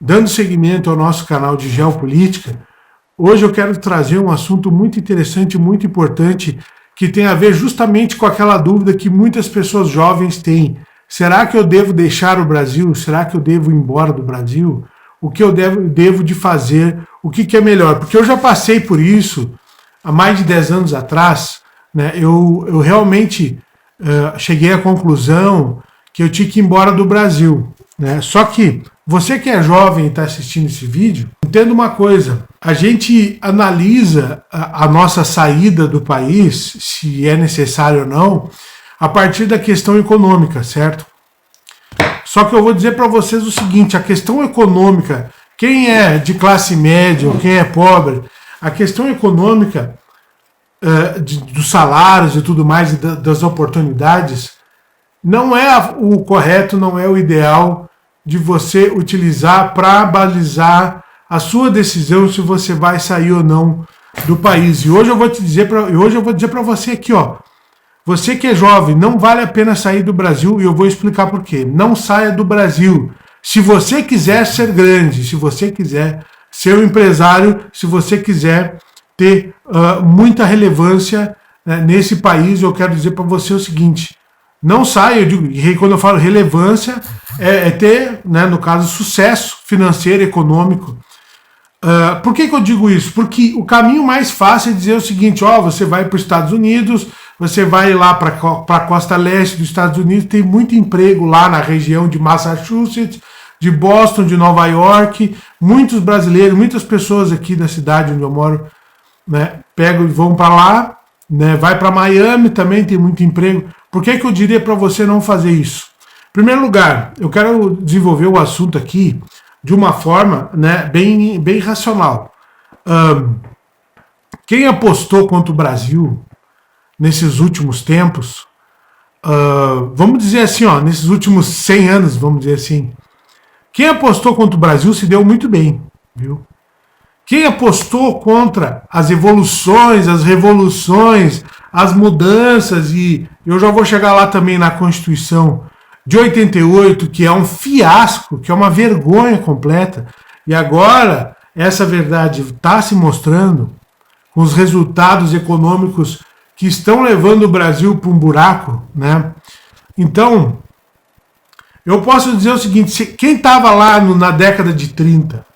Dando seguimento ao nosso canal de Geopolítica, hoje eu quero trazer um assunto muito interessante, muito importante, que tem a ver justamente com aquela dúvida que muitas pessoas jovens têm. Será que eu devo deixar o Brasil? Será que eu devo ir embora do Brasil? O que eu devo de fazer? O que é melhor? Porque eu já passei por isso há mais de 10 anos atrás, né? Eu realmente cheguei à conclusão que eu tinha que ir embora do Brasil, né? Só que você que é jovem e está assistindo esse vídeo, entenda uma coisa, a gente analisa a nossa saída do país, se é necessário ou não, a partir da questão econômica, certo? Só que eu vou dizer para vocês o seguinte, a questão econômica, quem é de classe média ou quem é pobre, a questão econômica dos salários e tudo mais, e das oportunidades, não é o correto, não é o ideal de você utilizar para balizar a sua decisão se você vai sair ou não do país. E hoje eu vou dizer para você aqui, ó, você que é jovem, não vale a pena sair do Brasil e eu vou explicar por quê. Não saia do Brasil. Se você quiser ser grande, se você quiser ser um empresário, se você quiser ter muita relevância nesse país, eu quero dizer para você o seguinte, não saia, eu digo, e quando eu falo relevância, é ter, né, no caso, sucesso financeiro, econômico. Por que eu digo isso? Porque o caminho mais fácil é dizer o seguinte, ó, você vai para os Estados Unidos, você vai lá para a costa leste dos Estados Unidos, tem muito emprego lá na região de Massachusetts, de Boston, de Nova York, muitos brasileiros, muitas pessoas aqui da cidade onde eu moro, né, pegam e vão para lá, né, vai para Miami, também tem muito emprego. Por que eu diria para você não fazer isso? Em primeiro lugar, eu quero desenvolver o assunto aqui de uma forma, né, bem racional. Quem apostou contra o Brasil nesses últimos tempos, vamos dizer assim, ó, nesses últimos 100 anos, vamos dizer assim, quem apostou contra o Brasil se deu muito bem, viu? Quem apostou contra as evoluções, as revoluções, as mudanças, e eu já vou chegar lá também na Constituição de 88, que é um fiasco, que é uma vergonha completa, e agora essa verdade está se mostrando com os resultados econômicos que estão levando o Brasil para um buraco, né? Então, eu posso dizer o seguinte, quem estava lá na década de 30,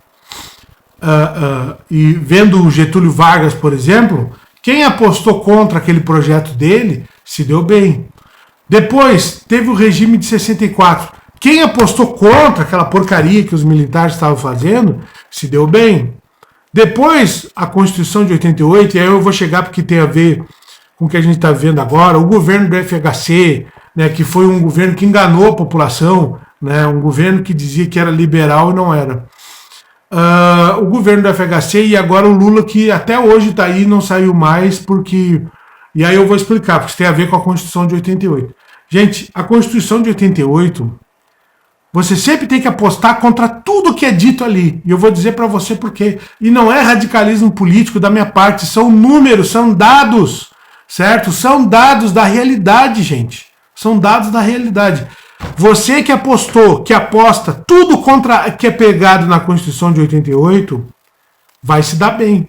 e vendo o Getúlio Vargas, por exemplo, quem apostou contra aquele projeto dele se deu bem. Depois teve o regime de 64. Quem apostou contra aquela porcaria que os militares estavam fazendo se deu bem. Depois a Constituição de 88, e aí eu vou chegar porque tem a ver com o que a gente está vendo agora, o governo do FHC, né, que foi um governo que enganou a população, né, um governo que dizia que era liberal e não era. O governo do FHC e agora o Lula, que até hoje está aí, não saiu mais, porque... E aí eu vou explicar, porque isso tem a ver com a Constituição de 88. Gente, a Constituição de 88, você sempre tem que apostar contra tudo que é dito ali. E eu vou dizer para você por quê. E não é radicalismo político da minha parte, são números, são dados, certo? São dados da realidade, gente. São dados da realidade. Você que apostou, que aposta tudo contra que é pegado na Constituição de 88, vai se dar bem.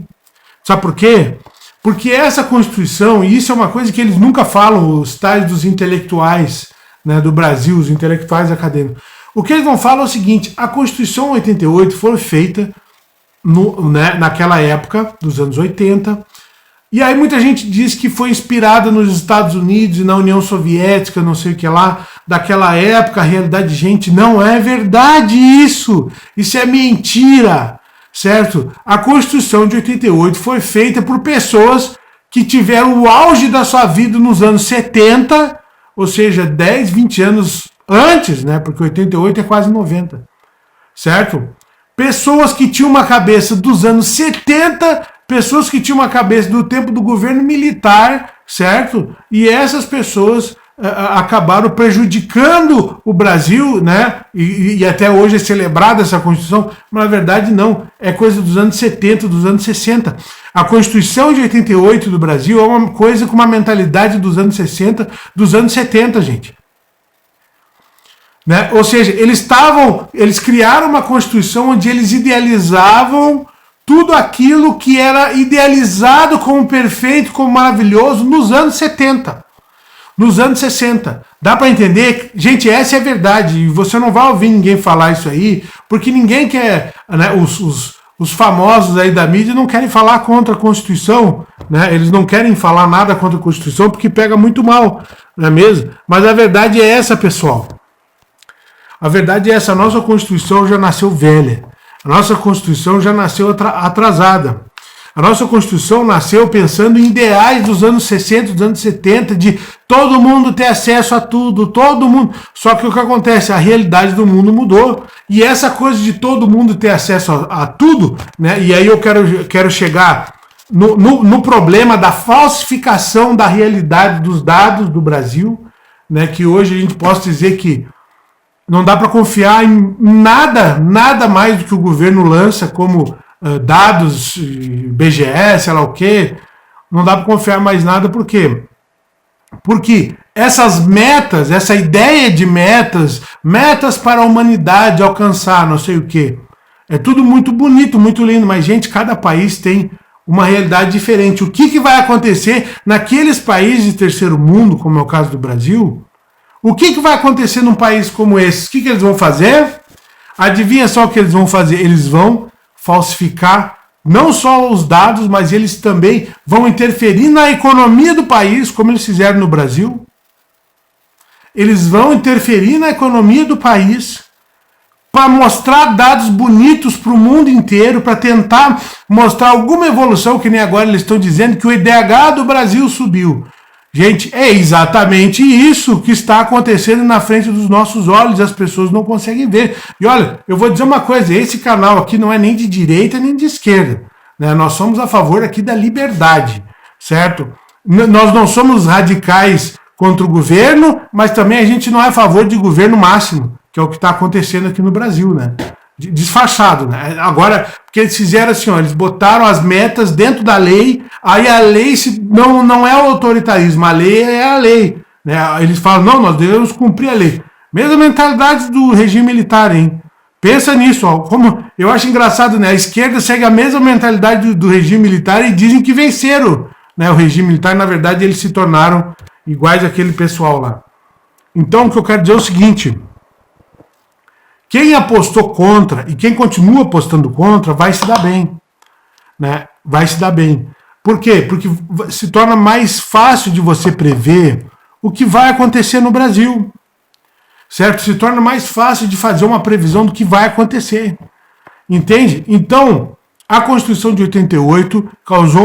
Sabe por quê? Porque essa Constituição, e isso é uma coisa que eles nunca falam, os tais dos intelectuais, né, do Brasil, os intelectuais acadêmicos. O que eles não falam é o seguinte, a Constituição 88 foi feita naquela época, dos anos 80, e aí muita gente diz que foi inspirada nos Estados Unidos e na União Soviética, não sei o que lá, daquela época, a realidade, gente, não é verdade isso. Isso é mentira, certo? A Constituição de 88 foi feita por pessoas que tiveram o auge da sua vida nos anos 70, ou seja, 10, 20 anos antes, né? Porque 88 é quase 90, certo? Pessoas que tinham uma cabeça dos anos 70, pessoas que tinham uma cabeça do tempo do governo militar, certo? E essas pessoas acabaram prejudicando o Brasil, né? E até hoje é celebrada essa Constituição, mas na verdade não, é coisa dos anos 70, dos anos 60. A Constituição de 88 do Brasil é uma coisa com uma mentalidade dos anos 60, dos anos 70, gente. Né? Ou seja, eles criaram uma Constituição onde eles idealizavam tudo aquilo que era idealizado como perfeito, como maravilhoso nos anos 70, nos anos 60. Dá para entender? Gente, essa é a verdade. E você não vai ouvir ninguém falar isso aí, porque ninguém quer, né, os famosos aí da mídia não querem falar contra a Constituição, né? Eles não querem falar nada contra a Constituição porque pega muito mal, não é mesmo? Mas a verdade é essa, pessoal. A verdade é essa, a nossa Constituição já nasceu velha. A nossa Constituição já nasceu atrasada. A nossa Constituição nasceu pensando em ideais dos anos 60, dos anos 70, de todo mundo ter acesso a tudo, todo mundo. Só que o que acontece? A realidade do mundo mudou. E essa coisa de todo mundo ter acesso a tudo, né? E aí eu quero chegar no problema da falsificação da realidade dos dados do Brasil, né? Que hoje a gente possa dizer que não dá para confiar em nada mais do que o governo lança como dados, BGS, sei lá o quê. Não dá para confiar mais nada, por quê? Porque essas metas, essa ideia de metas para a humanidade alcançar, não sei o quê, é tudo muito bonito, muito lindo, mas, gente, cada país tem uma realidade diferente. O que vai acontecer naqueles países de terceiro mundo, como é o caso do Brasil? O que vai acontecer num país como esse? O que eles vão fazer? Adivinha só o que eles vão fazer? Eles vão falsificar não só os dados, mas eles também vão interferir na economia do país, como eles fizeram no Brasil. Eles vão interferir na economia do país para mostrar dados bonitos para o mundo inteiro, para tentar mostrar alguma evolução, que nem agora eles estão dizendo que o IDH do Brasil subiu. Gente, é exatamente isso que está acontecendo na frente dos nossos olhos, as pessoas não conseguem ver. E olha, eu vou dizer uma coisa, esse canal aqui não é nem de direita nem de esquerda, né? Nós somos a favor aqui da liberdade, certo? Nós não somos radicais contra o governo, mas também a gente não é a favor de governo máximo, que é o que está acontecendo aqui no Brasil, né? Disfarçado, né? Agora, porque eles fizeram assim, ó, eles botaram as metas dentro da lei, aí a lei não é o autoritarismo, a lei é a lei, né? Eles falam, não, nós devemos cumprir a lei. Mesma mentalidade do regime militar, hein? Pensa nisso, ó, como eu acho engraçado, né? A esquerda segue a mesma mentalidade do regime militar e dizem que venceram, né? O regime militar, na verdade, eles se tornaram iguais àquele pessoal lá. Então, o que eu quero dizer é o seguinte: quem apostou contra e quem continua apostando contra vai se dar bem, né? Vai se dar bem. Por quê? Porque se torna mais fácil de você prever o que vai acontecer no Brasil, certo? Se torna mais fácil de fazer uma previsão do que vai acontecer, entende? Então, a Constituição de 88 causou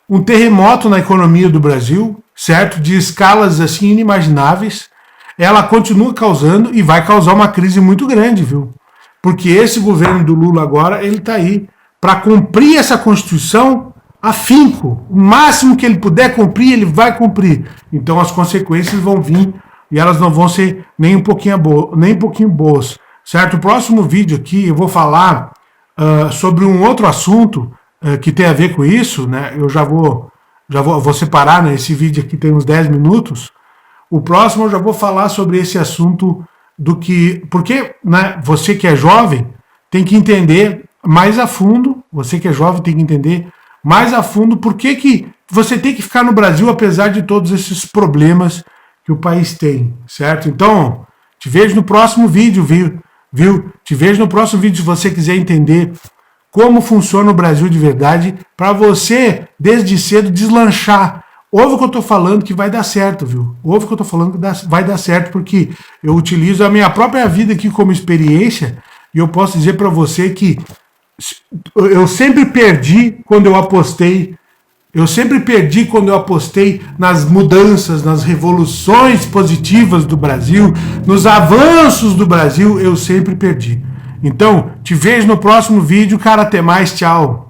um terremoto na economia do Brasil, certo? De escalas assim inimagináveis. Ela continua causando e vai causar uma crise muito grande, viu? Porque esse governo do Lula agora, ele está aí para cumprir essa Constituição afinco. O máximo que ele puder cumprir, ele vai cumprir. Então as consequências vão vir e elas não vão ser nem um pouquinho boas, certo? O próximo vídeo aqui eu vou falar sobre um outro assunto que tem a ver com isso, né? Eu já vou separar, né? Esse vídeo aqui tem uns 10 minutos. O próximo eu já vou falar sobre esse assunto porque, né, você que é jovem tem que entender mais a fundo, por que você tem que ficar no Brasil apesar de todos esses problemas que o país tem, certo? Então, te vejo no próximo vídeo, viu? Te vejo no próximo vídeo se você quiser entender como funciona o Brasil de verdade, para você, desde cedo, deslanchar. Ouve o que eu estou falando que vai dar certo, viu? Ouve o que eu estou falando que vai dar certo, porque eu utilizo a minha própria vida aqui como experiência e eu posso dizer para você que eu sempre perdi quando eu apostei. Nas mudanças, nas revoluções positivas do Brasil, nos avanços do Brasil, eu sempre perdi. Então, te vejo no próximo vídeo, cara. Até mais, tchau.